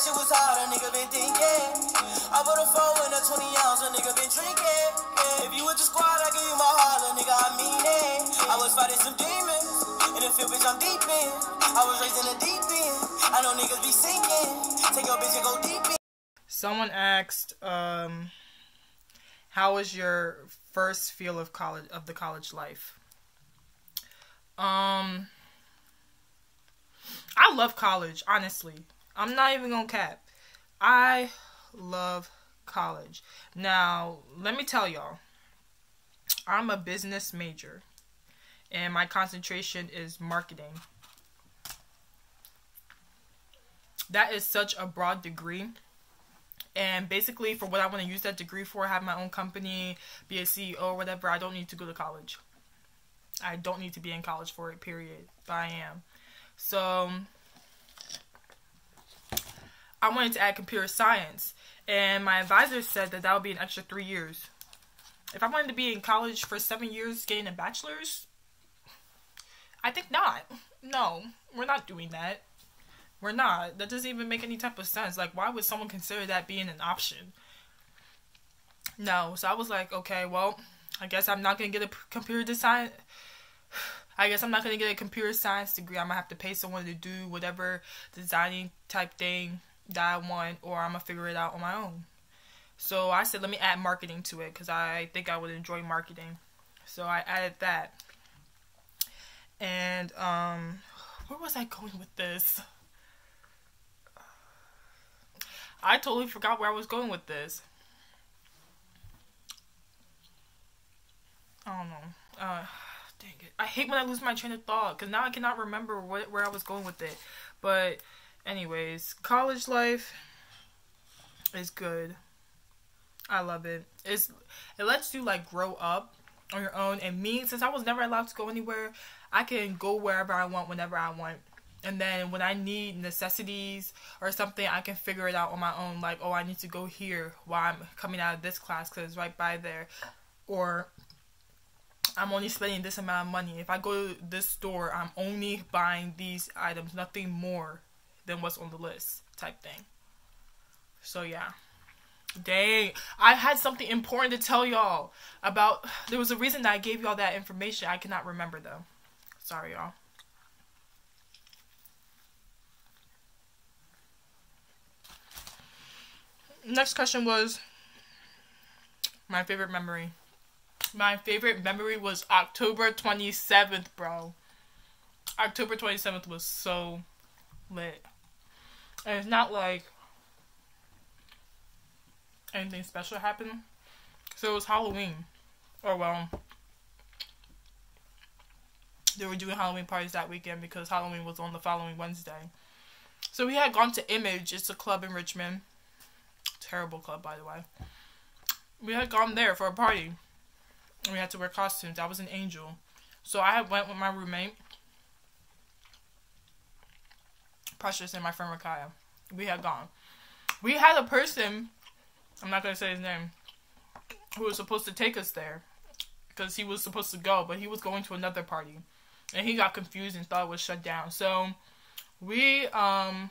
shit was hard, a nigga been thinking. I put a phone in a 20 ounce, a nigga been drinking. Yeah, if you with the squad, I give you my heart, a nigga, I mean it. I was fighting some demons, in the field, bitch, I'm deep in. I was raised in the deep end, I know niggas be sinking. Take your bitch and go deep in. Someone asked, how was your first feel of the college life? I love college, honestly. I'm not even gonna cap. I love college. Now, let me tell y'all, I'm a business major, and my concentration is marketing. That is such a broad degree. And basically, for what I want to use that degree for, have my own company, be a CEO or whatever, I don't need to go to college. I don't need to be in college for it, period. But I am. So, I wanted to add computer science. And my advisor said that that would be an extra 3 years. If I wanted to be in college for 7 years, getting a bachelor's, I think not. No, we're not doing that. We're not. That doesn't even make any type of sense. Like, why would someone consider that being an option? No. So I was like, okay, well, I guess I'm not going to get a computer design. I guess I'm not going to get a computer science degree. I'm going to have to pay someone to do whatever designing type thing that I want, or I'm going to figure it out on my own. So I said, let me add marketing to it, because I think I would enjoy marketing. So I added that. And, where was I going with this? I totally forgot where I was going with this. I don't know. Dang it. I hate when I lose my train of thought, because now I cannot remember where I was going with it. But, anyways, college life is good. I love it. It lets you, like, grow up on your own. And me, since I was never allowed to go anywhere, I can go wherever I want, whenever I want. And then when I need necessities or something, I can figure it out on my own. Like, oh, I need to go here while I'm coming out of this class because it's right by there. Or I'm only spending this amount of money. If I go to this store, I'm only buying these items, nothing more than what's on the list type thing. So, yeah. Dang. I had something important to tell y'all about. There was a reason that I gave y'all that information. I cannot remember, though. Sorry, y'all. Next question was my favorite memory. My favorite memory was October 27th, bro. October 27th was so lit. And it's not like anything special happened. So it was Halloween. Or, well, they were doing Halloween parties that weekend because Halloween was on the following Wednesday. So we had gone to Image. It's a club in Richmond. Terrible club, by the way. We had gone there for a party. And we had to wear costumes. I was an angel. So I had went with my roommate, Precious, and my friend Rakaya. We had gone. We had a person, I'm not going to say his name, who was supposed to take us there. Because he was supposed to go, but he was going to another party. And he got confused and thought it was shut down. So, we, I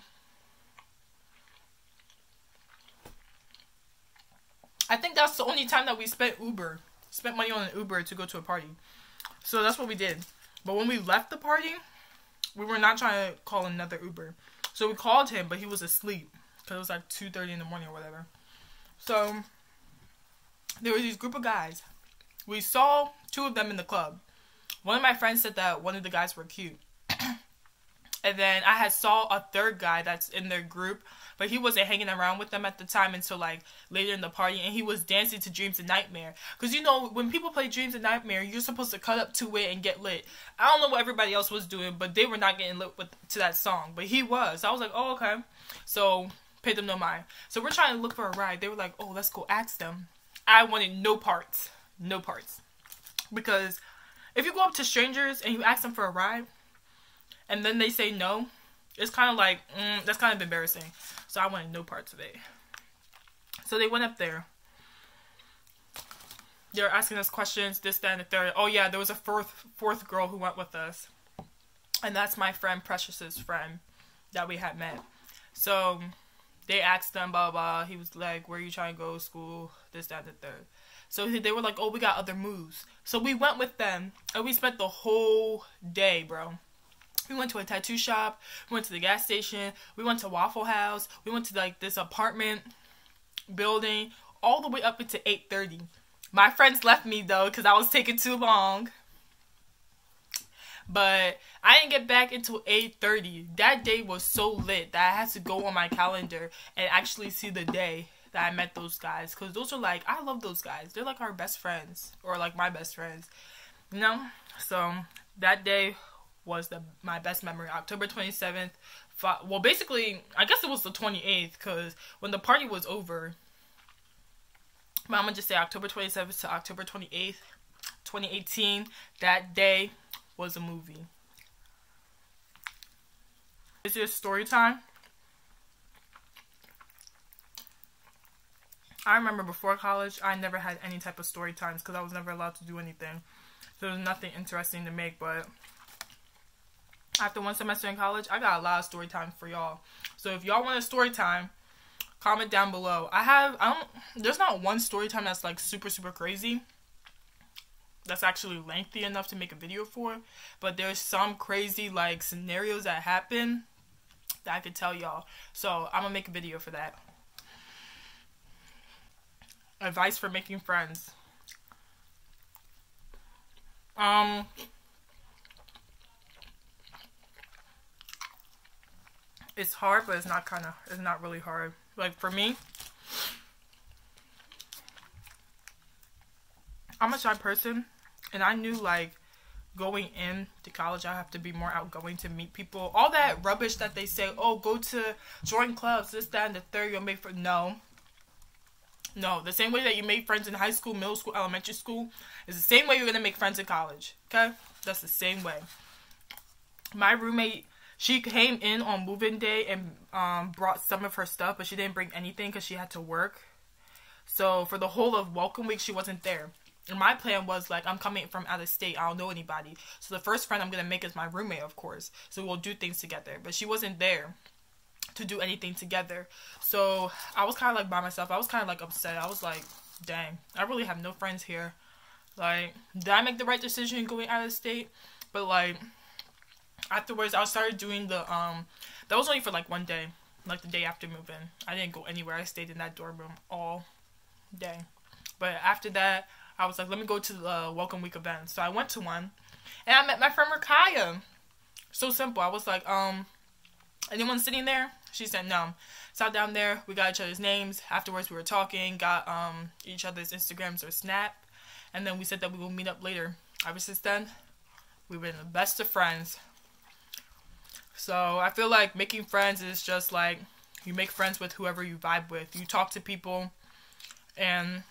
think that's the only time that we spent money on an Uber to go to a party. So that's what we did. But when we left the party, we were not trying to call another Uber. So we called him, but he was asleep. Because it was like 2:30 in the morning or whatever. So there was this group of guys. We saw two of them in the club. One of my friends said that one of the guys were cute. And then I had saw a third guy that's in their group, but he wasn't hanging around with them at the time until like later in the party, and he was dancing to Dreams and Nightmare. Because you know, when people play Dreams and Nightmare, you're supposed to cut up to it and get lit. I don't know what everybody else was doing, but they were not getting lit to that song, but he was. So I was like, oh, okay. So paid them no mind. So we're trying to look for a ride. They were like, oh, let's go ask them. I wanted no parts. No parts. Because if you go up to strangers and you ask them for a ride, and then they say no, it's kind of like, that's kind of embarrassing. So I wanted no parts of it. So they went up there. They were asking us questions, this, that, and the third. Oh yeah, there was a fourth girl who went with us. And that's my friend Precious's friend that we had met. So they asked them, blah, blah, blah. He was like, where are you trying to go to school? This, that, and the third. So they were like, oh, we got other moves. So we went with them, and we spent the whole day, bro. We went to a tattoo shop. We went to the gas station. We went to Waffle House. We went to, like, this apartment building all the way up into 8:30. My friends left me, though, because I was taking too long. But I didn't get back until 8:30. That day was so lit that I had to go on my calendar and actually see the day that I met those guys. Because those are like, I love those guys. They're like our best friends. Or like my best friends. You know? So that day was my best memory. October 27th. Well, basically, I guess it was the 28th. Because when the party was over. But I'm going to just say October 27th to October 28th. 2018. That day was a movie. Is it story time? I remember before college, I never had any type of story times because I was never allowed to do anything. So there was nothing interesting to make, but after one semester in college, I got a lot of story time for y'all. So if y'all want a story time, comment down below. There's not one story time that's like super, super crazy. That's actually lengthy enough to make a video for, but there's some crazy like scenarios that happen that I could tell y'all. So I'm gonna make a video for that. Advice for making friends. It's hard, but it's not really hard. Like for me, I'm a shy person, and I knew, like, going into college, I have to be more outgoing to meet people. All that rubbish that they say, oh, go to join clubs, this, that, and the third, you'll make friends. No. No, the same way that you made friends in high school, middle school, elementary school, is the same way you're going to make friends in college, okay? That's the same way. My roommate, she came in on move-in day and brought some of her stuff, but she didn't bring anything because she had to work. So for the whole of welcome week, she wasn't there. And my plan was, like, I'm coming from out of state. I don't know anybody. So the first friend I'm going to make is my roommate, of course. So we'll do things together. But she wasn't there to do anything together. So I was kind of, like, by myself. I was kind of, like, upset. I was like, dang, I really have no friends here. Like, did I make the right decision going out of state? But, like, afterwards, I started doing the, that was only for, like, one day. Like, the day after moving. I didn't go anywhere. I stayed in that dorm room all day. But after that, I was like, let me go to the welcome week event. So I went to one, and I met my friend Rakaya. So simple. I was like, anyone sitting there? She said no. Sat down there. We got each other's names. Afterwards, we were talking, got each other's Instagrams or Snap, and then we said that we will meet up later. Ever since then, we've been the best of friends. So I feel like making friends is just like, you make friends with whoever you vibe with. You talk to people, and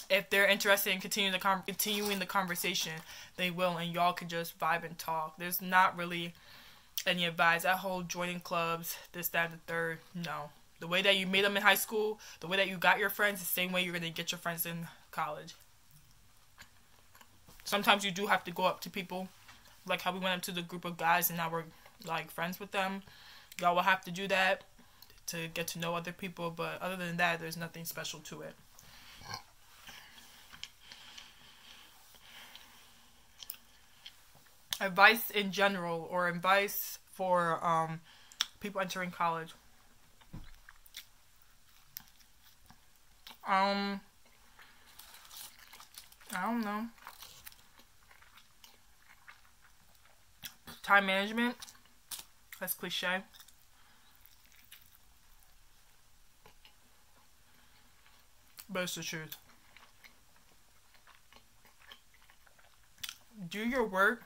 if they're interested in continuing the conversation, they will, and y'all can just vibe and talk. There's not really any advice. That whole joining clubs, this, that, and the third, no. The way that you made them in high school, the way that you got your friends, the same way you're going to get your friends in college. Sometimes you do have to go up to people, like how we went up to the group of guys and now we're, like, friends with them. Y'all will have to do that to get to know other people, but other than that, there's nothing special to it. Advice in general, or advice for people entering college. I don't know. Time management. That's cliche. But it's the truth. Do your work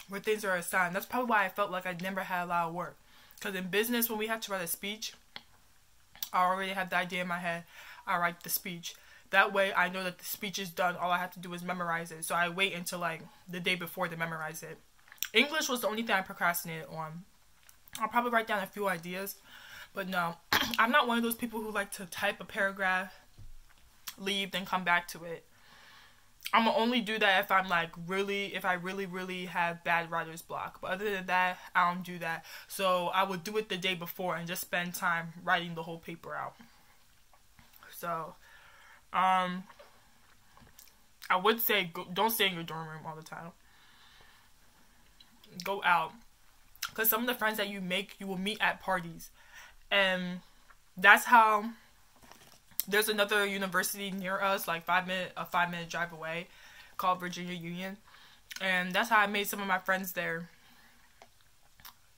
where things are assigned. That's probably why I felt like I never had a lot of work. Because in business, when we have to write a speech, I already have the idea in my head. I write the speech. That way, I know that the speech is done. All I have to do is memorize it. So I wait until, like, the day before to memorize it. English was the only thing I procrastinated on. I'll probably write down a few ideas. But no, I'm not one of those people who like to type a paragraph, leave, then come back to it. I'm gonna only do that if I'm like if I really have bad writer's block. But other than that, I don't do that. So I would do it the day before and just spend time writing the whole paper out. So, I would say don't stay in your dorm room all the time. Go out, because some of the friends that you make, you will meet at parties, and that's how. There's another university near us, like a 5-minute drive away, called Virginia Union, and that's how I made some of my friends there.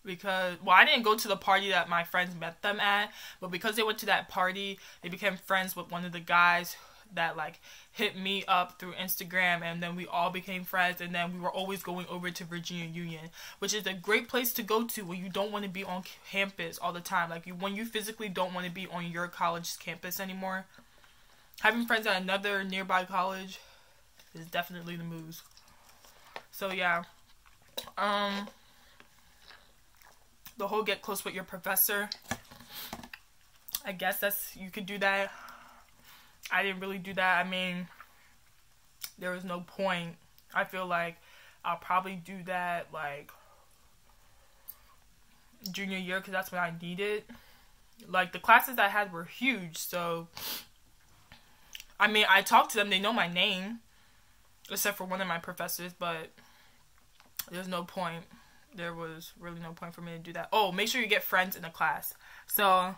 Because, well, I didn't go to the party that my friends met them at, but because they went to that party, they became friends with one of the guys that like hit me up through Instagram, and then we all became friends, and then we were always going over to Virginia Union, which is a great place to go to when you don't want to be on campus all the time. Like when you physically don't want to be on your college's campus anymore, having friends at another nearby college is definitely the move. So yeah, the whole get close with your professor, I guess you could do that. I didn't really do that. I mean, there was no point. I feel like I'll probably do that like junior year, because that's when I need it. Like the classes I had were huge, so I mean, I talked to them, they know my name, except for one of my professors, but there's no point. There was really no point for me to do that. Oh, make sure you get friends in the class. So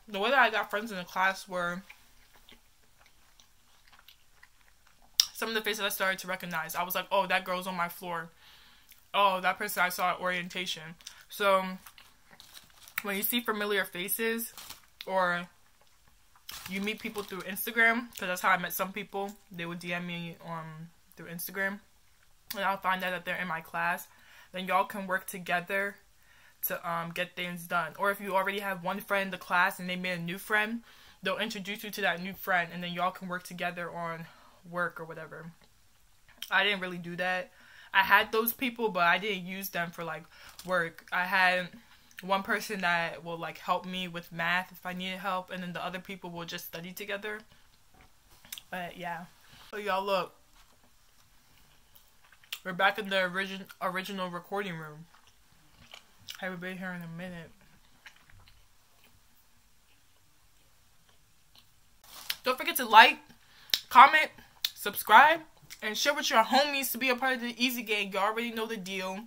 the way that I got friends in the class were some of the faces I started to recognize. I was like, oh, that girl's on my floor. Oh, that person I saw at orientation. So when you see familiar faces, or you meet people through Instagram, because that's how I met some people. They would DM me through Instagram, and I'll find out that they're in my class. Then y'all can work together to get things done. Or if you already have one friend in the class and they made a new friend, they'll introduce you to that new friend, and then y'all can work together on work or whatever. I didn't really do that. I had those people, but I didn't use them for like work. I had one person that will like help me with math if I needed help, and then the other people will just study together. But yeah. So y'all look, we're back in the original recording room. Haven't been here in a minute. Don't forget to like, comment, subscribe, and share with your homies to be a part of the Easy Gang. You already know the deal.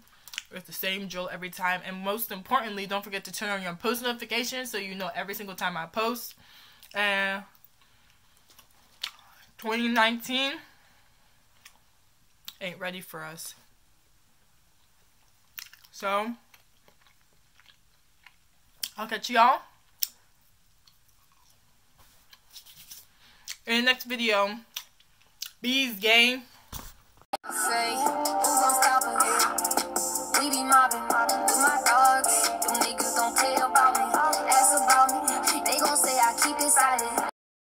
It's the same drill every time. And most importantly, don't forget to turn on your post notifications so you know every single time I post. And 2019 ain't ready for us. So I'll catch y'all in the next video. Bees gang. Say